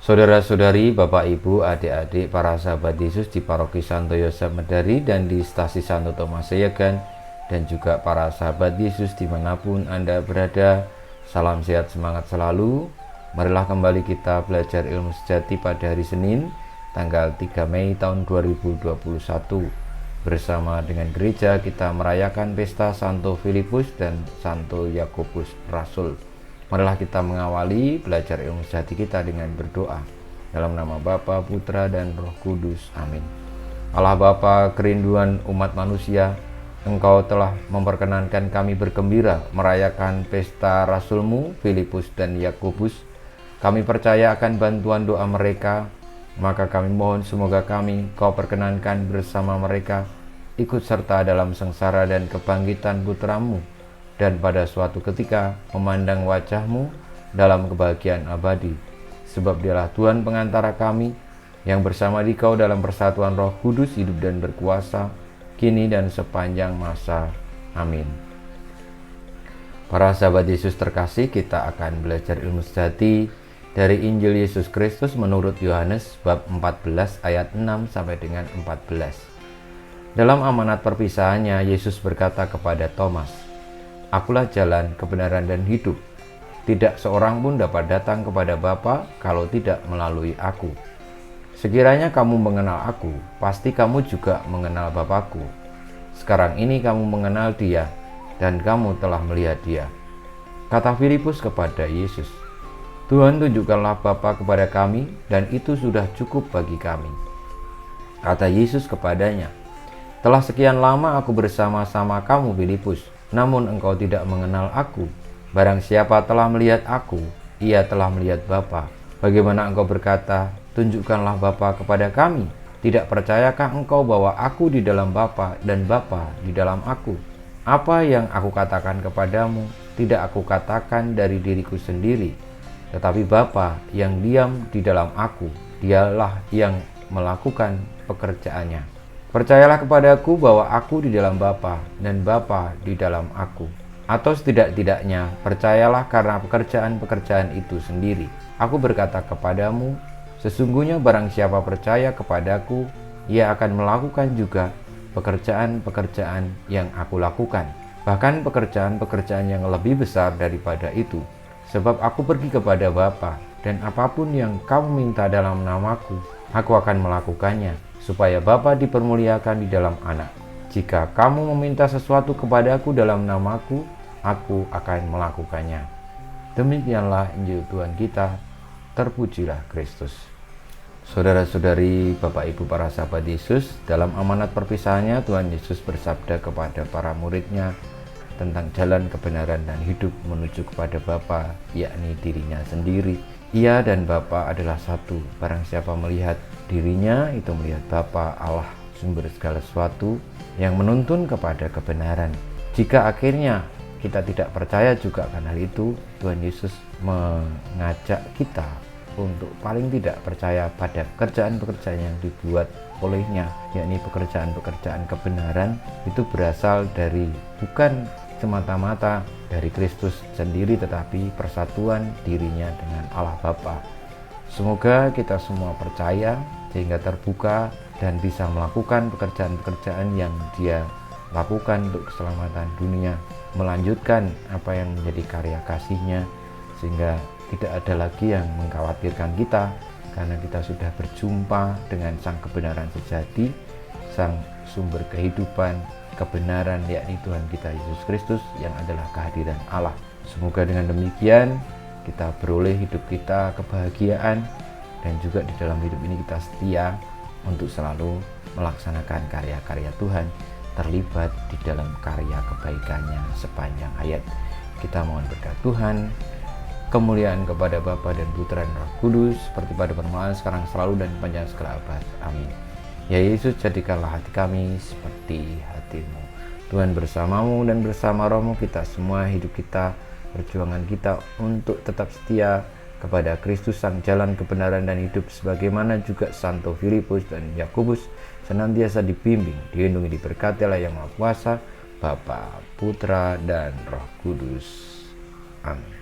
Saudara-saudari, Bapak, Ibu, adik-adik, para sahabat Yesus di Paroki Santo Yosef Medari dan di Stasi Santo Thomas Seyegan, dan juga para sahabat Yesus dimanapun Anda berada, salam sehat semangat selalu. Marilah kembali kita belajar ilmu sejati pada hari Senin, tanggal 3 Mei tahun 2021. Bersama dengan gereja kita merayakan pesta Santo Filipus dan Santo Yakobus Rasul. Marilah kita mengawali belajar ilmu sejati kita dengan berdoa. Dalam nama Bapa, Putra, dan Roh Kudus. Amin. Allah Bapa, kerinduan umat manusia, Engkau telah memperkenankan kami bergembira merayakan pesta Rasul-Mu, Filipus dan Yakobus. Kami percaya akan bantuan doa mereka, maka kami mohon semoga kami Kau perkenankan bersama mereka ikut serta dalam sengsara dan kebangkitan Putra-Mu, dan pada suatu ketika memandang wajah-Mu dalam kebahagiaan abadi. Sebab Dialah Tuhan pengantara kami, yang bersama Dikau dalam persatuan Roh Kudus hidup dan berkuasa, kini dan sepanjang masa. Amin. Para sahabat Yesus terkasih, kita akan belajar ilmu sejati dari Injil Yesus Kristus menurut Yohanes bab 14 ayat 6 sampai dengan 14. Dalam amanat perpisahannya, Yesus berkata kepada Thomas, "Akulah jalan, kebenaran, dan hidup. Tidak seorang pun dapat datang kepada Bapa kalau tidak melalui aku. Sekiranya kamu mengenal aku, pasti kamu juga mengenal Bapakku. Sekarang ini kamu mengenal Dia, dan kamu telah melihat Dia." Kata Filipus kepada Yesus, "Tuhan, tunjukkanlah Bapa kepada kami, dan itu sudah cukup bagi kami." Kata Yesus kepadanya, "Telah sekian lama aku bersama-sama kamu, Filipus, namun engkau tidak mengenal aku. Barang siapa telah melihat aku, ia telah melihat Bapa. Bagaimana engkau berkata, 'Tunjukkanlah Bapa kepada kami'? Tidak percayakah engkau bahwa aku di dalam Bapa dan Bapa di dalam aku? Apa yang aku katakan kepadamu, tidak aku katakan dari diriku sendiri, tetapi Bapa yang diam di dalam aku, Dialah yang melakukan pekerjaannya. Percayalah kepadaku bahwa aku di dalam Bapa dan Bapa di dalam aku. Atau setidak-tidaknya percayalah karena pekerjaan-pekerjaan itu sendiri. Aku berkata kepadamu, sesungguhnya barang siapa percaya kepadaku, ia akan melakukan juga pekerjaan-pekerjaan yang aku lakukan. Bahkan pekerjaan-pekerjaan yang lebih besar daripada itu. Sebab aku pergi kepada Bapa, dan apapun yang kamu minta dalam namaku, aku akan melakukannya, supaya Bapa dipermuliakan di dalam Anak. Jika kamu meminta sesuatu kepadaku dalam namaku, aku akan melakukannya." Demikianlah Injil Tuhan kita. Terpujilah Kristus. Saudara-saudari, Bapak, Ibu, para sahabat Yesus, dalam amanat perpisahannya Tuhan Yesus bersabda kepada para muridnya tentang jalan kebenaran dan hidup menuju kepada Bapa, yakni dirinya sendiri. Ia dan Bapa adalah satu. Barang siapa melihat dirinya, itu melihat Bapa, Allah, sumber segala sesuatu, yang menuntun kepada kebenaran. Jika akhirnya kita tidak percaya juga akan hal itu, Tuhan Yesus mengajak kita untuk paling tidak percaya pada pekerjaan-pekerjaan yang dibuat olehnya, yakni pekerjaan-pekerjaan kebenaran. Itu berasal dari bukan semata-mata dari Kristus sendiri, tetapi persatuan dirinya dengan Allah Bapa. Semoga kita semua percaya sehingga terbuka dan bisa melakukan pekerjaan-pekerjaan yang Dia lakukan untuk keselamatan dunia, melanjutkan apa yang menjadi karya kasih-Nya, sehingga tidak ada lagi yang mengkhawatirkan kita, karena kita sudah berjumpa dengan Sang kebenaran sejati, Sang sumber kehidupan, kebenaran, yakni Tuhan kita Yesus Kristus yang adalah kehadiran Allah. Semoga dengan demikian kita beroleh hidup kita kebahagiaan, dan juga di dalam hidup ini kita setia untuk selalu melaksanakan karya-karya Tuhan, terlibat di dalam karya kebaikannya sepanjang hayat. Kita mohon berkat Tuhan, kemuliaan kepada Bapa dan Putra dan Roh Kudus, seperti pada permulaan, sekarang, selalu, dan panjang segala abad. Amin. Ya Yesus, jadikanlah hati kami seperti hati-Mu. Tuhan bersamamu dan bersama Roh-Mu, kita semua, hidup kita, perjuangan kita untuk tetap setia kepada Kristus, Sang jalan kebenaran dan hidup, sebagaimana juga Santo Filipus dan Yakobus, senantiasa dibimbing, dilindungi, diberkati oleh Yang Maha Kuasa, Bapa, Putra, dan Roh Kudus. Amin.